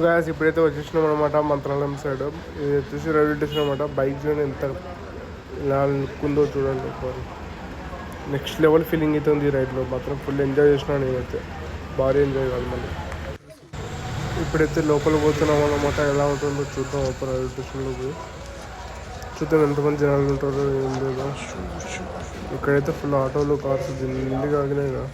Guys ఇప్పుడైతే వచ్చేసినాం అనమాట మంత్రాలయం సైడ్. ఇది వచ్చేసి రైల్వే స్టేషన్ అనమాట. బైక్ చూడండి ఎంత ఇలా లుక్కుందో చూడండి ఒకసారి. నెక్స్ట్ లెవెల్ ఫీలింగ్ అయితే ఉంది ఈ రైడ్లో మాత్రం. ఫుల్ ఎంజాయ్ చేసినా నేనైతే, భారీ ఎంజాయ్ కాదు మళ్ళీ. ఇప్పుడైతే లోపల పోతున్నాం అనమాట. ఎలా ఉంటుందో చూద్దాం. ఒక రైల్వే స్టేషన్లో పోయి చూద్దాం ఎంతమంది జనాలు ఉంటారో ఏం లేదా. ఇక్కడైతే ఫుల్ ఆటోలు కార్స్ దిండిగా ఆగినాయి కదా.